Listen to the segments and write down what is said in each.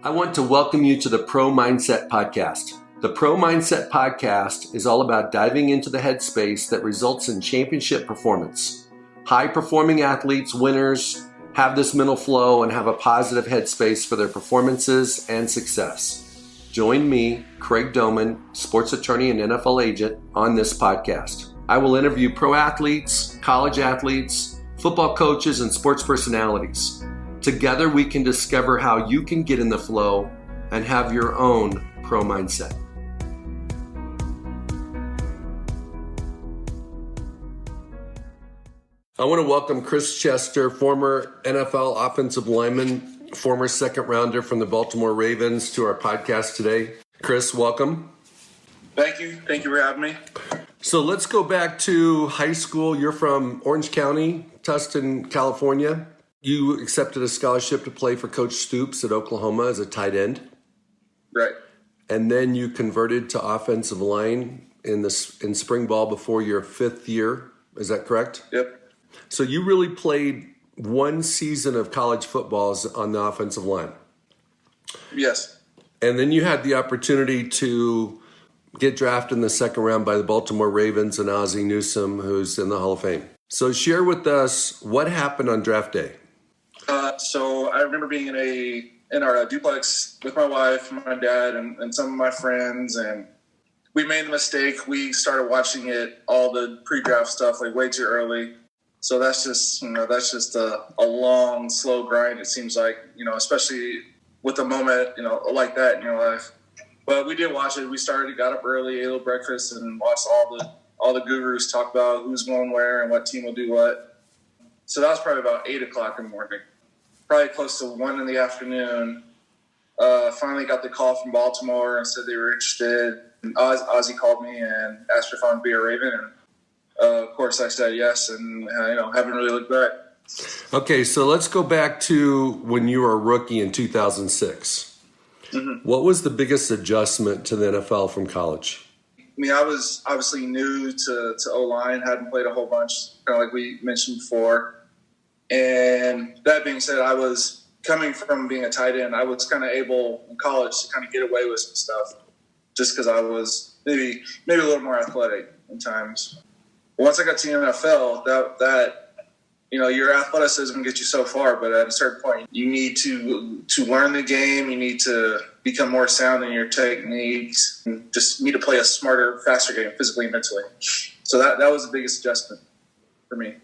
I want to welcome you to the Pro Mindset Podcast. The Pro Mindset Podcast is all about diving into the headspace that results in championship performance. High-performing athletes, winners, have this mental flow and have a positive headspace for their performances and success. Join me, Craig Domann, sports attorney and NFL agent, on this podcast. I will interview pro athletes, college athletes, football coaches, and sports personalities. Together, we can discover how you can get in the flow and have your own pro mindset. I want to welcome Chris Chester, former NFL offensive lineman, former second rounder from the Baltimore Ravens, to our podcast today. Chris, welcome. Thank you. Thank you for having me. So let's go back to high school. You're from Orange County, Tustin, California. You accepted a scholarship to play for Coach Stoops at Oklahoma as a tight end. Right. And then you converted to offensive line in spring ball before your fifth year. Is that correct? Yep. So you really played one season of college footballs on the offensive line. Yes. And then you had the opportunity to get drafted in the second round by the Baltimore Ravens and Ozzie Newsome, who's in the Hall of Fame. So share with us what happened on draft day. So I remember being in our duplex with my wife, my dad, and some of my friends, and we made the mistake. We started watching all the pre-draft stuff, like way too early. So that's just a long, slow grind. It seems like, especially with a moment, like that in your life. But we did watch it. We got up early, ate a little breakfast, and watched all the gurus talk about who's going where and what team will do what. So that was probably about 8 o'clock in the morning. Probably close to 1 in the afternoon. Finally got the call from Baltimore and said they were interested. And Ozzie called me and asked if I wanted to be a Raven. And of course I said yes, and haven't really looked back. Okay, so let's go back to when you were a rookie in 2006. Mm-hmm. What was the biggest adjustment to the NFL from college? I mean, I was obviously new to O-line, hadn't played a whole bunch, kind of like we mentioned before. And that being said, I was coming from being a tight end. I was kind of able in college to kind of get away with some stuff just because I was maybe a little more athletic in times. But once I got to the NFL, that your athleticism gets you so far, but at a certain point, you need to learn the game. You need to become more sound in your techniques. You just need to play a smarter, faster game, physically and mentally. So that was the biggest adjustment for me.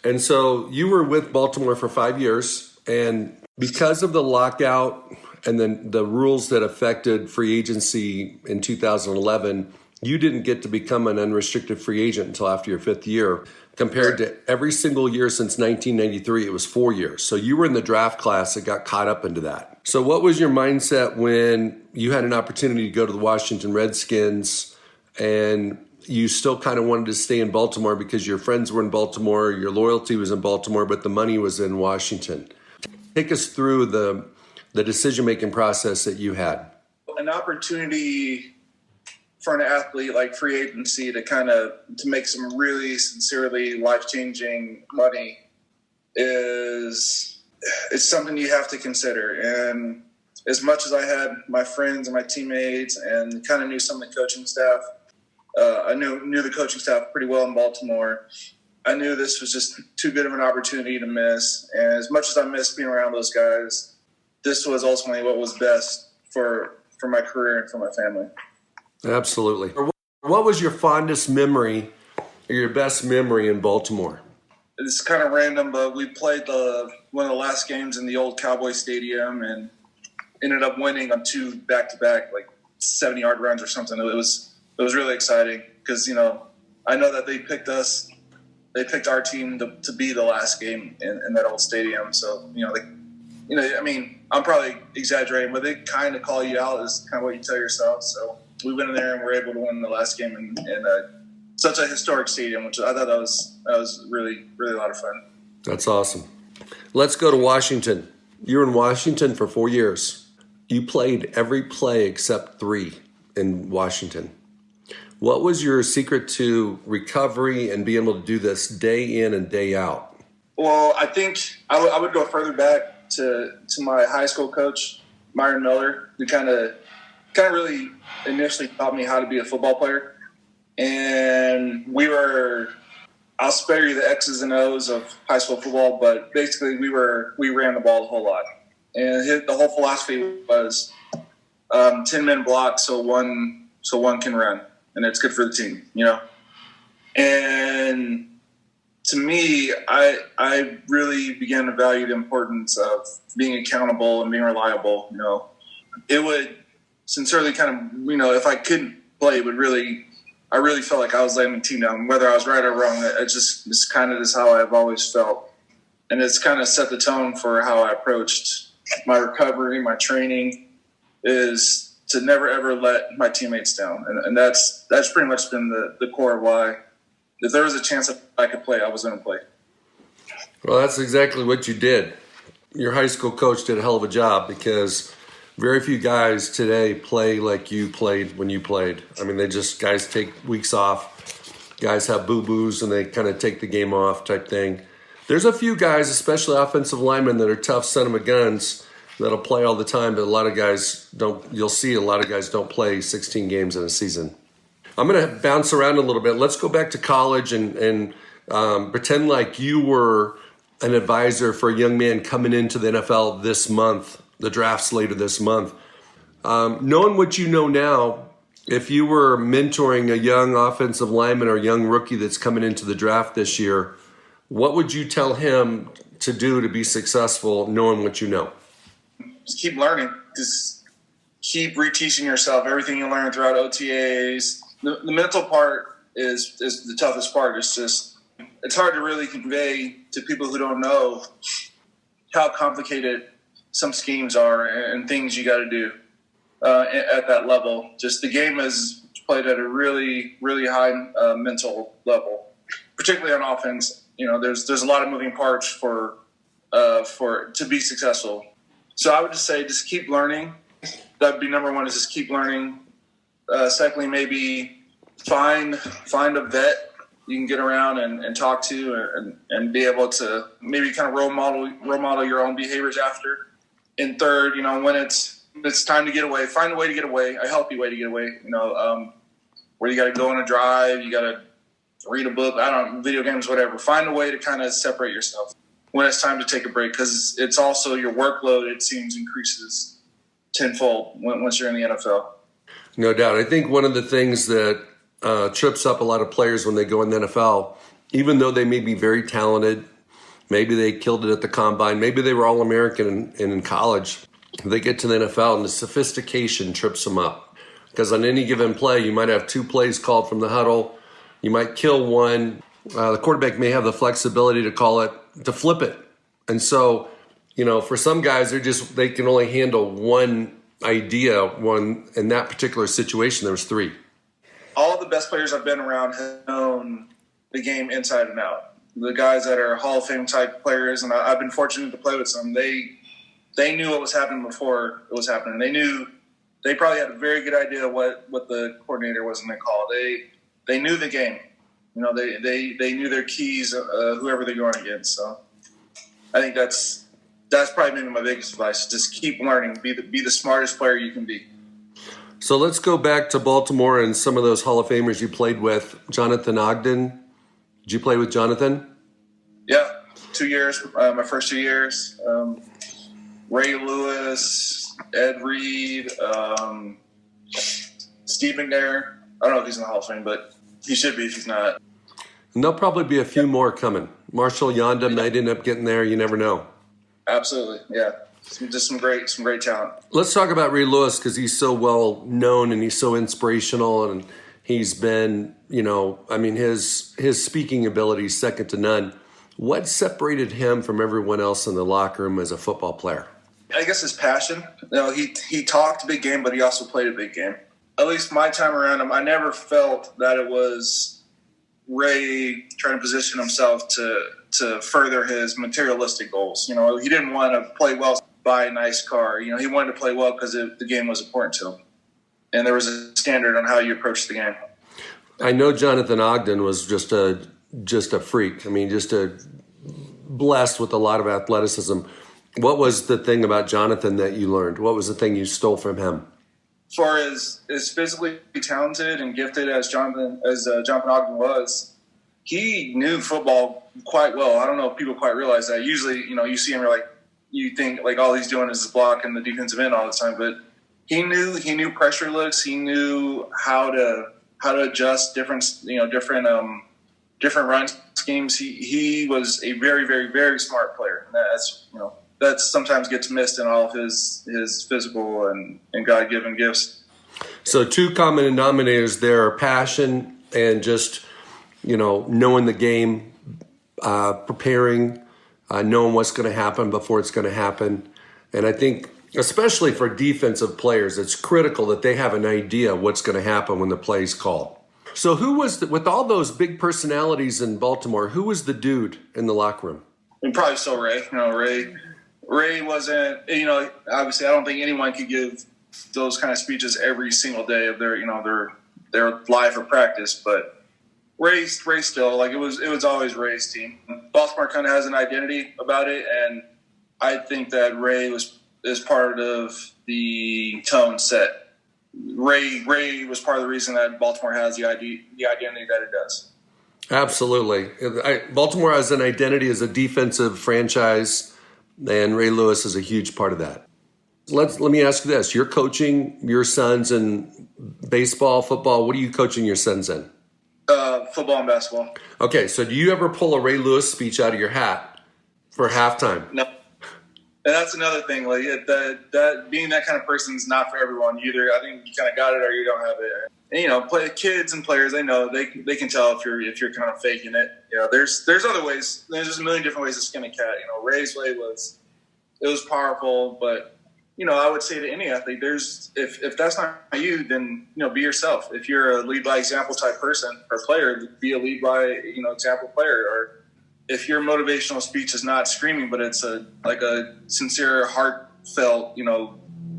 And so you were with Baltimore for 5 years, and because of the lockout and then the rules that affected free agency in 2011, you didn't get to become an unrestricted free agent until after your fifth year. Compared to every single year since 1993, it was 4 years. So you were in the draft class that got caught up into that. So what was your mindset when you had an opportunity to go to the Washington Redskins and you still kind of wanted to stay in Baltimore because your friends were in Baltimore, your loyalty was in Baltimore, but the money was in Washington? Take us through the decision-making process that you had. An opportunity for an athlete like free agency to make some really sincerely life-changing money it's something you have to consider. And as much as I had my friends and my teammates and kind of knew some of the coaching staff, I knew the coaching staff pretty well in Baltimore. I knew this was just too good of an opportunity to miss. And as much as I missed being around those guys, this was ultimately what was best for my career and for my family. Absolutely. What was your fondest memory or your best memory in Baltimore? It's kind of random, but we played one of the last games in the old Cowboy Stadium and ended up winning on 2 back-to-back, like 70-yard runs or something. It was really exciting because, I know that they picked us. They picked our team to be the last game in that old stadium. So, I'm probably exaggerating, but they kind of call you out as kind of what you tell yourself. So we went in there and were able to win the last game in such a historic stadium, which I thought that was really, really a lot of fun. That's awesome. Let's go to Washington. You were in Washington for 4 years. You played every play except 3 in Washington. What was your secret to recovery and being able to do this day in and day out? Well, I think I would go further back to my high school coach, Myron Miller, who kind of really initially taught me how to be a football player. And I'll spare you the X's and O's of high school football, but basically we ran the ball a whole lot. And the whole philosophy was 10-man block so one can run, and it's good for the team, And to me, I really began to value the importance of being accountable and being reliable. It would sincerely kind of, if I couldn't play, I really felt like I was letting the team down, whether I was right or wrong. It's kind of just how I've always felt. And it's kind of set the tone for how I approached my recovery, my training, is to never, ever let my teammates down. And that's pretty much been the core of why, if there was a chance that I could play, I was going to play. Well, that's exactly what you did. Your high school coach did a hell of a job, because very few guys today play like you played when you played. I mean, guys take weeks off. Guys have boo-boos and they kind of take the game off type thing. There's a few guys, especially offensive linemen, that are tough son-of-a-guns that'll play all the time, but a lot of guys don't. You'll see a lot of guys don't play 16 games in a season. I'm going to bounce around a little bit. Let's go back to college and pretend like you were an advisor for a young man coming into the NFL this month. The draft's later this month. Knowing what you know now, if you were mentoring a young offensive lineman or a young rookie that's coming into the draft this year, what would you tell him to do to be successful, knowing what you know? Just keep learning. Just keep reteaching yourself everything you learn throughout OTAs. The mental part is the toughest part. It's hard to really convey to people who don't know how complicated some schemes are and things you got to do at that level. Just the game is played at a really, really high mental level, particularly on offense. There's a lot of moving parts for to be successful. So I would just say, just keep learning. That'd be number one, is just keep learning. Secondly, maybe find a vet you can get around and talk to and be able to maybe kind of role model your own behaviors after. And third, when it's time to get away, find a way to get away, a healthy way to get away. Where you got to go on a drive, you got to read a book, video games, whatever. Find a way to kind of separate yourself when it's time to take a break, because it's also your workload, it seems, increases tenfold once you're in the NFL. No doubt. I think one of the things that trips up a lot of players when they go in the NFL, even though they may be very talented, maybe they killed it at the combine, maybe they were All-American in college, they get to the NFL and the sophistication trips them up. Because on any given play, you might have 2 plays called from the huddle. You might kill one. The quarterback may have the flexibility to flip it. And so, for some guys, they can only handle one idea. In that particular situation, there was 3. All the best players I've been around have known the game inside and out. The guys that are Hall of Fame type players, and I've been fortunate to play with some, they knew what was happening before it was happening. They probably had a very good idea what the coordinator was going to call. They knew the game. They knew their keys, whoever they're going against. So I think that's probably maybe my biggest advice. Just keep learning. Be the smartest player you can be. So let's go back to Baltimore and some of those Hall of Famers you played with. Jonathan Ogden. Did you play with Jonathan? Yeah, 2 years. My first 2 years. Ray Lewis, Ed Reed, Steve McNair. I don't know if he's in the Hall of Fame, but he should be if he's not. And there'll probably be a few more coming. Marshall Yonda might end up getting there. You never know. Absolutely, yeah. Just some great talent. Let's talk about Ray Lewis, because he's so well known and he's so inspirational, and he's been, his speaking ability is second to none. What separated him from everyone else in the locker room as a football player? I guess his passion. He talked a big game, but he also played a big game. At least my time around him, I never felt that it was Ray trying to position himself to further his materialistic goals. He didn't want to play well, buy a nice car. He wanted to play well because the game was important to him. And there was a standard on how you approach the game. I know Jonathan Ogden was just a freak. Blessed with a lot of athleticism. What was the thing about Jonathan that you learned? What was the thing you stole from him? As far as physically talented and gifted as Jonathan Ogden was, he knew football quite well. I don't know if people quite realize that. Usually, you see him, you think like all he's doing is blocking the defensive end all the time, but he knew pressure looks. He knew how to adjust different run schemes. He was a very, very, very smart player. And that sometimes gets missed in all of his physical and God-given gifts. So two common denominators there are passion and just, knowing the game, preparing, knowing what's going to happen before it's going to happen. And I think, especially for defensive players, it's critical that they have an idea what's going to happen when the play's called. So who was, with all those big personalities in Baltimore, who was the dude in the locker room? And probably still Ray. Ray wasn't, obviously I don't think anyone could give those kind of speeches every single day of their life or practice, but Ray still, it was always Ray's team. Baltimore kind of has an identity about it, and I think that Ray is part of the tone set. Ray was part of the reason that Baltimore has the identity that it does. Absolutely. Baltimore has an identity as a defensive franchise, and Ray Lewis is a huge part of that. Let me ask you this. You're coaching your sons in baseball, football. What are you coaching your sons in? Football and basketball. Okay, so do you ever pull a Ray Lewis speech out of your hat for halftime? No. And that's another thing. That being that kind of person is not for everyone. Either I think you kind of got it or you don't have it. And kids and players, they know they can tell if you're kind of faking it. There's other ways. There's just a million different ways to skin a cat. Ray's way was powerful, but I would say to any athlete, if that's not you, then be yourself. If you're a lead by example type person or player, be a lead by example player. Or if your motivational speech is not screaming, but it's a sincere, heartfelt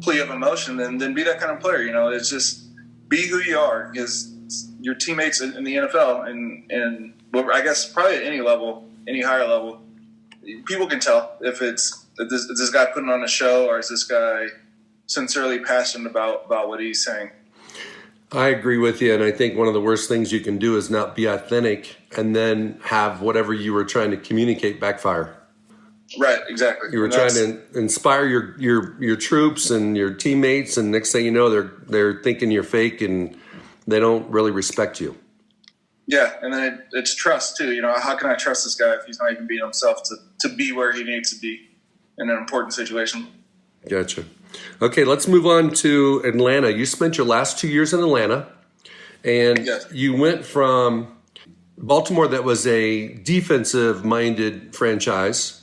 plea of emotion, then be that kind of player. It's just be who you are, because your teammates in the NFL and I guess probably at any level, any higher level, people can tell if is this guy putting on a show or is this guy sincerely passionate about what he's saying. I agree with you, and I think one of the worst things you can do is not be authentic and then have whatever you were trying to communicate backfire. Right, exactly. You were trying to inspire your troops and your teammates, and next thing you know, they're thinking you're fake and they don't really respect you. Yeah, and then it's trust too. How can I trust this guy if he's not even being himself to be where he needs to be in an important situation? Gotcha. Okay, let's move on to Atlanta. You spent your last 2 years in Atlanta, and yes. You went from Baltimore, that was a defensive-minded franchise,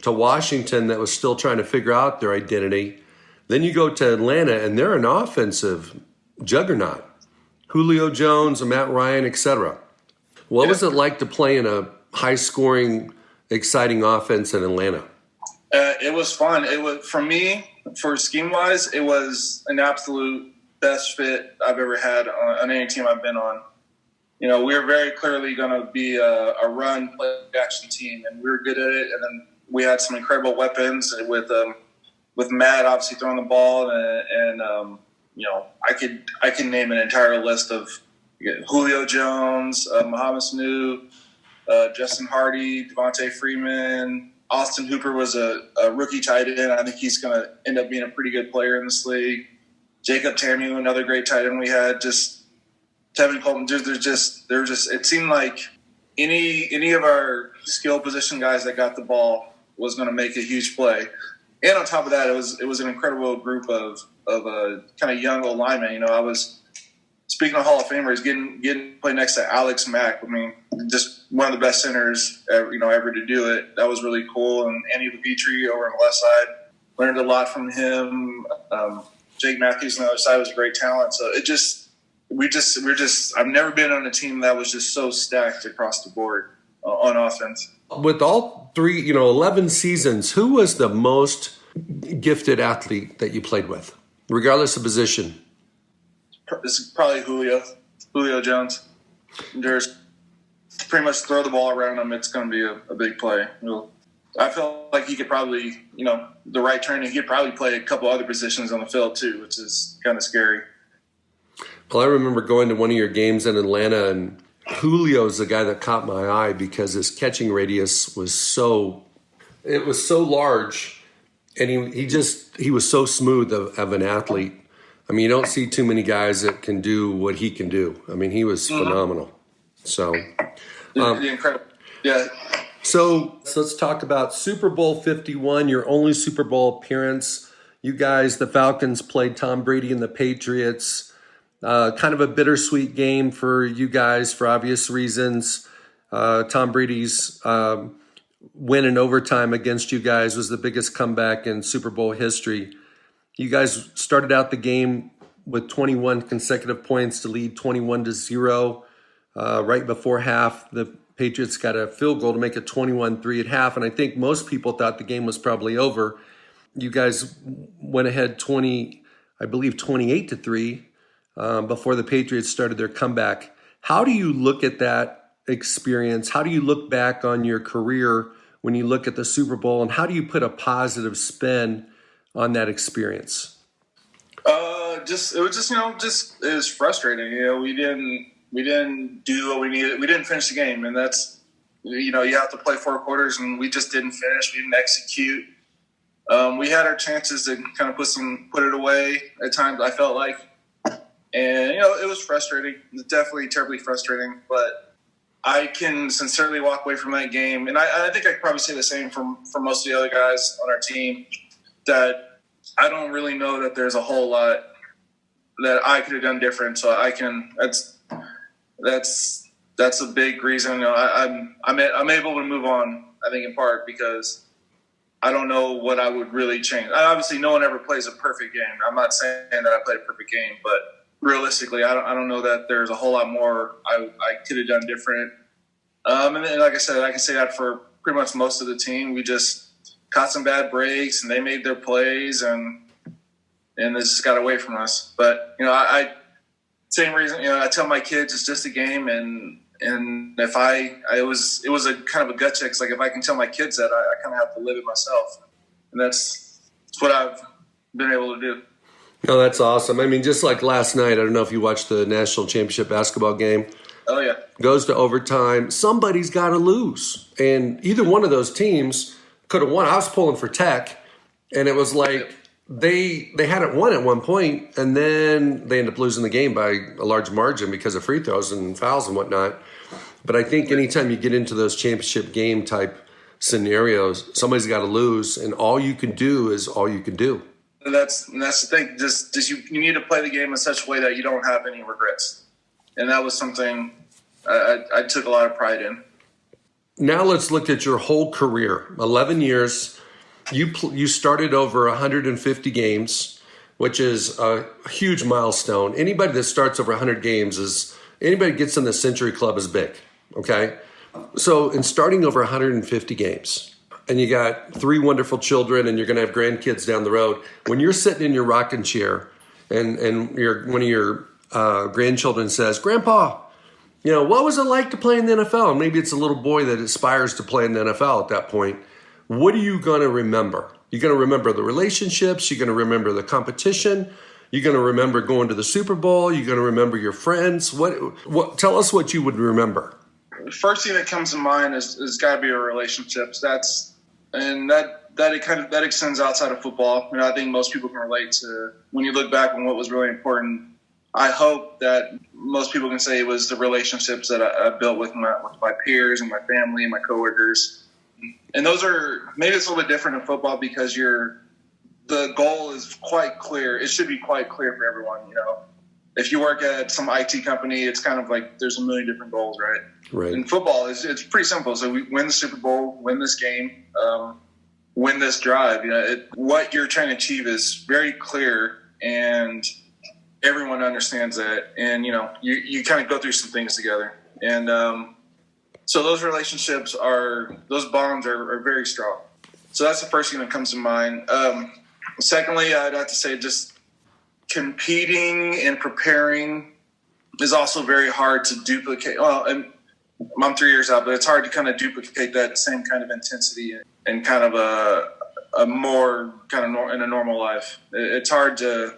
to Washington, that was still trying to figure out their identity. Then you go to Atlanta, and they're an offensive juggernaut. Julio Jones, Matt Ryan, etc. What was it like to play in a high-scoring, exciting offense in Atlanta? It was fun. It was, for me, for scheme-wise, it was an absolute best fit I've ever had on any team I've been on. We were very clearly going to be a run, play-action team, and we were good at it. And then we had some incredible weapons with Matt obviously throwing the ball, and I can name an entire list of Julio Jones, Mohamed Sanu, Justin Hardy, Devontae Freeman. Austin Hooper was a rookie tight end. I think he's going to end up being a pretty good player in this league. Jacob Tamu, another great tight end we had. Just Tevin Coleman. It seemed like any of our skill position guys that got the ball was going to make a huge play. And on top of that, it was an incredible group of kind of young old linemen. I was speaking of Hall of Famers, getting play next to Alex Mack. I mean, just one of the best centers ever to do it. That was really cool. And Andy LeVitri over on the left side, learned a lot from him. Jake Matthews on the other side was a great talent. So I've never been on a team that was just so stacked across the board on offense. With all three, 11 seasons, who was the most gifted athlete that you played with, regardless of position? It's probably Julio Jones. There's pretty much throw the ball around him. It's going to be a big play. I felt like he could probably, the right training, he could probably play a couple other positions on the field too, which is kind of scary. Well, I remember going to one of your games in Atlanta, and Julio's the guy that caught my eye because his catching radius was so large, and he was so smooth of an athlete. I mean, you don't see too many guys that can do what he can do. I mean, he was phenomenal. So, incredible. Yeah. So let's talk about Super Bowl 51, your only Super Bowl appearance. You guys, the Falcons, played Tom Brady and the Patriots. Kind of a bittersweet game for you guys for obvious reasons. Tom Brady's win in overtime against you guys was the biggest comeback in Super Bowl history. You guys started out the game with 21 consecutive points to lead 21-0. Right before half, the Patriots got a field goal to make it 21-3 at half, and I think most people thought the game was probably over. You guys went ahead 28-3 before the Patriots started their comeback. How do you look at that experience? How do you look back on your career when you look at the Super Bowl, and how do you put a positive spin on that experience? It was frustrating. We didn't do what we needed. We didn't finish the game, and that's, you have to play 4 quarters, and we just didn't finish. We didn't execute. We had our chances to kind of put it away at times, I felt like. And, it was frustrating. It was definitely terribly frustrating, but I can sincerely walk away from that game. And I think I could probably say the same for most of the other guys on our team, that I don't really know that there's a whole lot that I could have done different. So that's a big reason. I'm able to move on, I think, in part because I don't know what I would really change. Obviously, no one ever plays a perfect game. I'm not saying that I played a perfect game, but realistically, I don't know that there's a whole lot more I could have done different. And then, like I said, I can say that for pretty much most of the team. We just caught some bad breaks, and they made their plays, and this just got away from us. But same reason. I tell my kids it's just a game, and if it was a kind of a gut check. It's like if I can tell my kids that, I kind of have to live it myself, and that's what I've been able to do. No, that's awesome. I mean, just like last night, I don't know if you watched the national championship basketball game. Oh, yeah. Goes to overtime. Somebody's got to lose. And either one of those teams could have won. I was pulling for Tech, and it was like they hadn't won at one point, and then they ended up losing the game by a large margin because of free throws and fouls and whatnot. But I think anytime you get into those championship game type scenarios, somebody's got to lose, and all you can do is all you can do. And that's the thing. Just you need to play the game in such a way that you don't have any regrets. And that was something I took a lot of pride in. Now let's look at your whole career. 11 years. You started over 150 games, which is a huge milestone. Anybody that starts over 100 games anybody gets in the Century Club is big. Okay. So in starting over 150 games, and you got 3 wonderful children, and you're going to have grandkids down the road. When you're sitting in your rocking chair, and one of your grandchildren says, "Grandpa, what was it like to play in the NFL?" And maybe it's a little boy that aspires to play in the NFL at that point. What are you going to remember? You're going to remember the relationships. You're going to remember the competition. You're going to remember going to the Super Bowl. You're going to remember your friends. What? Tell us what you would remember. The first thing that comes to mind is got to be our relationships. That extends outside of football. I think most people can relate to when you look back on what was really important. I hope that most people can say it was the relationships that I built with my peers and my family and my coworkers. And those are, maybe it's a little bit different in football because the goal is quite clear. It should be quite clear for everyone. If you work at some IT company, it's kind of like there's a million different goals, right? Right. In football, it's pretty simple. So we win the Super Bowl, win this game, win this drive. What you're trying to achieve is very clear, and everyone understands that. And you kind of go through some things together, and so those relationships those bonds are very strong. So that's the first thing that comes to mind. Secondly, I'd have to say just competing and preparing is also very hard to duplicate. Well, and I'm 3 years out, but it's hard to kind of duplicate that same kind of intensity and kind of a more kind of in a normal life. It's hard to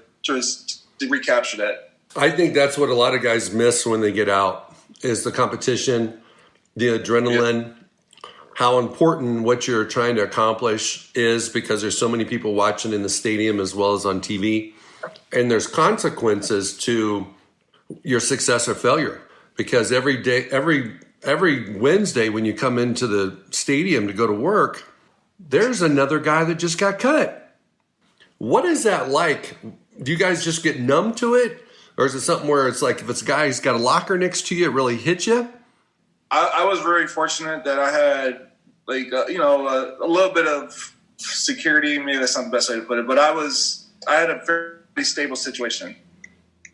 recapture that. I think that's what a lot of guys miss when they get out is the competition, the adrenaline, how important what you're trying to accomplish is because there's so many people watching in the stadium as well as on TV. And there's consequences to your success or failure because every day, every Wednesday when you come into the stadium to go to work, there's another guy that just got cut. What is that like? Do you guys just get numb to it? Or is it something where it's like if it's a guy who's got a locker next to you, it really hits you? I was very fortunate that I had a little bit of security. Maybe that's not the best way to put it, but I had a very stable situation.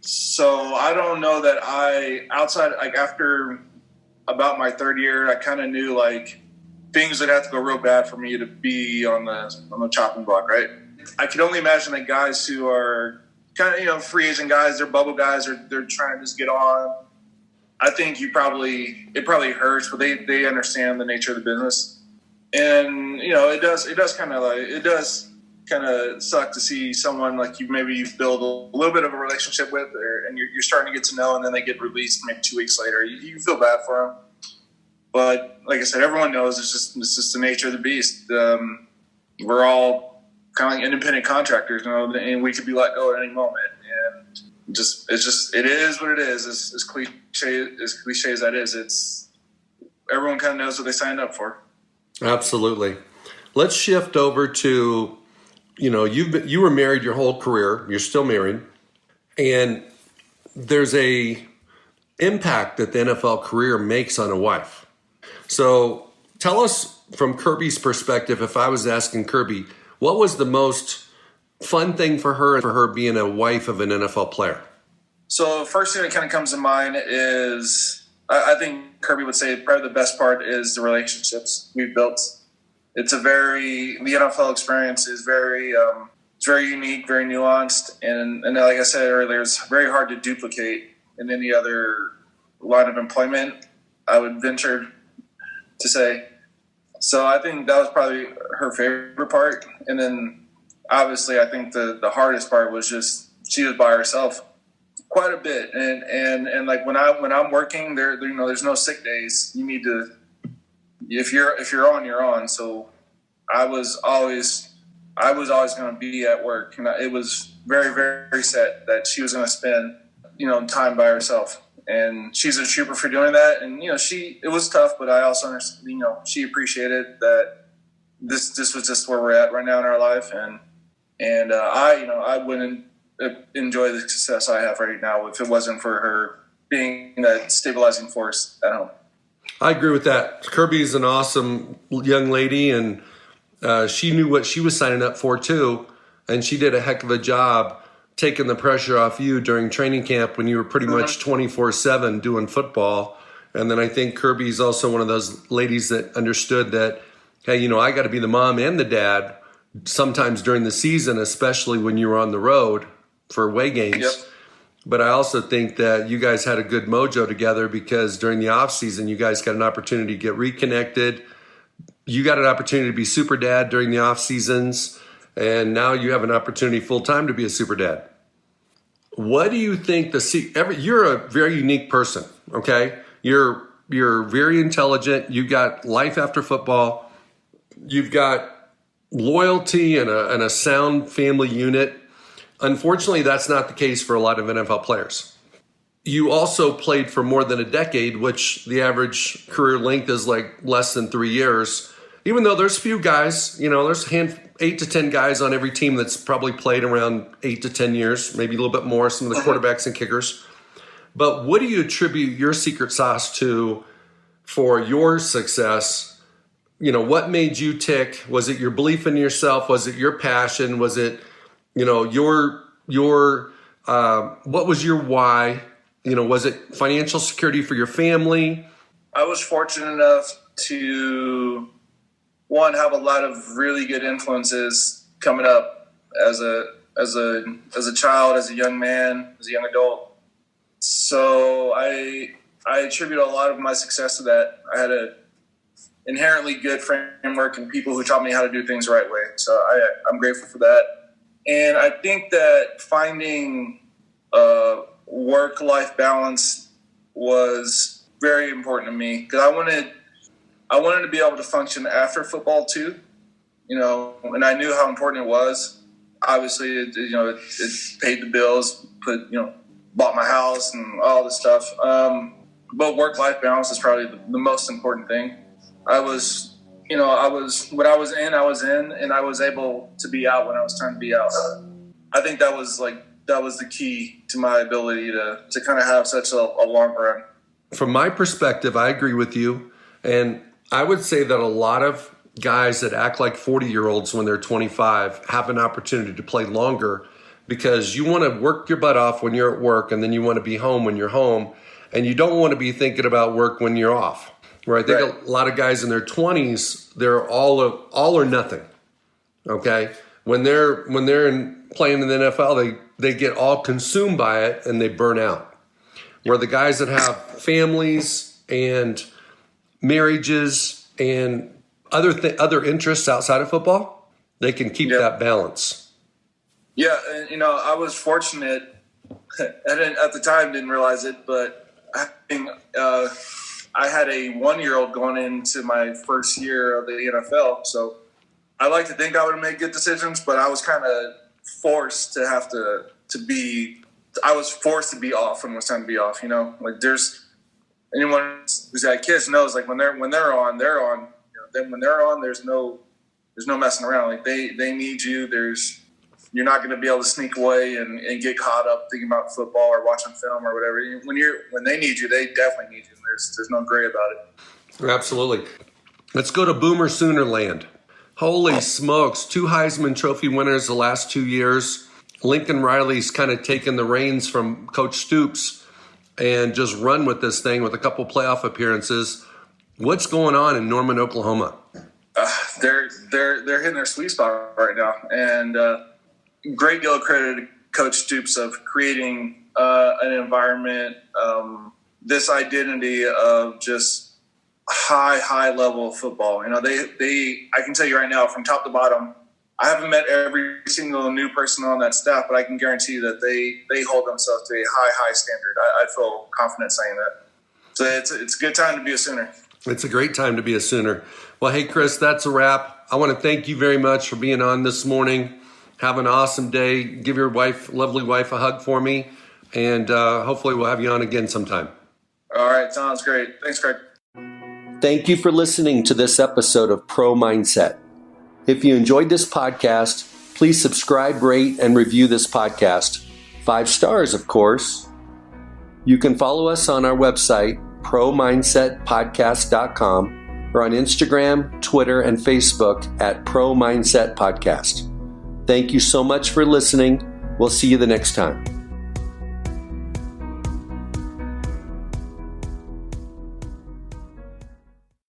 So I don't know that after about my third year, I kind of knew like things would have to go real bad for me to be on the chopping block, right? I could only imagine that guys who are kind of, free agent guys, they're bubble guys, or they're trying to just get on. I think it probably hurts, but they understand the nature of the business. And, it does kind of suck to see someone like you've built a little bit of a relationship with, and you're starting to get to know, and then they get released maybe 2 weeks later. You feel bad for them. But like I said, everyone knows it's just the nature of the beast. We're all kind of like independent contractors, and we could be let go at any moment. And it is what it is. As cliche as that is, everyone kind of knows what they signed up for. Absolutely. Let's shift over to, you were married your whole career. You're still married, and there's a impact that the NFL career makes on a wife. So tell us from Kirby's perspective, if I was asking Kirby, what was the most fun thing for her being a wife of an NFL player? So first thing that kind of comes to mind is I think Kirby would say probably the best part is the relationships we've built. The NFL experience is it's very unique, very nuanced, and like I said earlier, it's very hard to duplicate in any other line of employment, I would venture to say. So I think that was probably her favorite part. And then obviously I think the hardest part was just she was by herself quite a bit. And like when I'm working there's no sick days. You need to, if you're on, you're on. So I was always going to be at work. And it was very, very set that she was going to spend, time by herself. And she's a trooper for doing that. And, it was tough, but I also understand, she appreciated that this was just where we're at right now in our life. And I wouldn't enjoy the success I have right now if it wasn't for her being that stabilizing force at home. I agree with that. Kirby's an awesome young lady, and she knew what she was signing up for too. And she did a heck of a job taking the pressure off you during training camp when you were pretty much 24/7 doing football. And then I think Kirby's also one of those ladies that understood that, hey, I got to be the mom and the dad sometimes during the season, especially when you were on the road for away games. Yep. But I also think that you guys had a good mojo together because during the off season, you guys got an opportunity to get reconnected. You got an opportunity to be super dad during the off seasons. And now you have an opportunity full time to be a super dad. What do you think you're a very unique person, okay? You're very intelligent. You've got life after football. You've got loyalty and a sound family unit. Unfortunately, that's not the case for a lot of NFL players. You also played for more than a decade, which the average career length is like less than 3 years. Even though there's few guys, there's 8 to 10 guys on every team that's probably played around 8 to 10 years, maybe a little bit more, some of the quarterbacks and kickers. But what do you attribute your secret sauce to for your success? What made you tick? Was it your belief in yourself? Was it your passion? Was it, your what was your why? Was it financial security for your family? I was fortunate enough to have a lot of really good influences coming up as a child, as a young man, as a young adult. So I I attribute a lot of my success to that. I had a inherently good framework and people who taught me how to do things the right way. So I'm grateful for that. And I think that finding work-life balance was very important to me because I wanted to be able to function after football too, and I knew how important it was. Obviously, it paid the bills, bought my house and all this stuff. But work-life balance is probably the most important thing. When I was in, and I was able to be out when I was trying to be out. I think that was the key to my ability to kind of have such a long run. From my perspective, I agree with you. And I would say that a lot of guys that act like 40-year-olds when they're 25 have an opportunity to play longer because you want to work your butt off when you're at work and then you want to be home when you're home. And you don't want to be thinking about work when you're off. Where I think a lot of guys in their 20s, they're all or nothing. Okay? When they're playing in the NFL, they get all consumed by it and they burn out. Where the guys that have families and marriages and other interests outside of football, they can keep that balance. Yeah, and I was fortunate. At the time, didn't realize it, but I had a 1-year-old going into my first year of the NFL, so I like to think I would make good decisions, but I was kind of forced to have to be. I was forced to be off when it was time to be off. There's anyone who's got kids knows when they're on, they're on. Then when they're on, there's no messing around. They need you. You're not going to be able to sneak away and get caught up thinking about football or watching film or whatever. When they need you, they definitely need you. There's no gray about it. Absolutely. Let's go to Boomer Sooner land. Holy smokes. 2 Heisman Trophy winners the last 2 years. Lincoln Riley's kind of taken the reins from Coach Stoops and just run with this thing with a couple playoff appearances. What's going on in Norman, Oklahoma? They're hitting their sweet spot right now. And great deal of credit to Coach Stoops of creating an environment, this identity of just high level football. I can tell you right now, from top to bottom, I haven't met every single new person on that staff, but I can guarantee you that they hold themselves to a high standard. I feel confident saying that. So it's a good time to be a Sooner. It's a great time to be a Sooner. Well, hey, Chris, that's a wrap. I want to thank you very much for being on this morning. Have an awesome day. Give your lovely wife, a hug for me. And hopefully we'll have you on again sometime. All right. Sounds great. Thanks, Craig. Thank you for listening to this episode of Pro Mindset. If you enjoyed this podcast, please subscribe, rate, and review this podcast. 5 stars, of course. You can follow us on our website, ProMindsetPodcast.com, or on Instagram, Twitter, and Facebook at Pro Mindset Podcast. Thank you so much for listening. We'll see you the next time.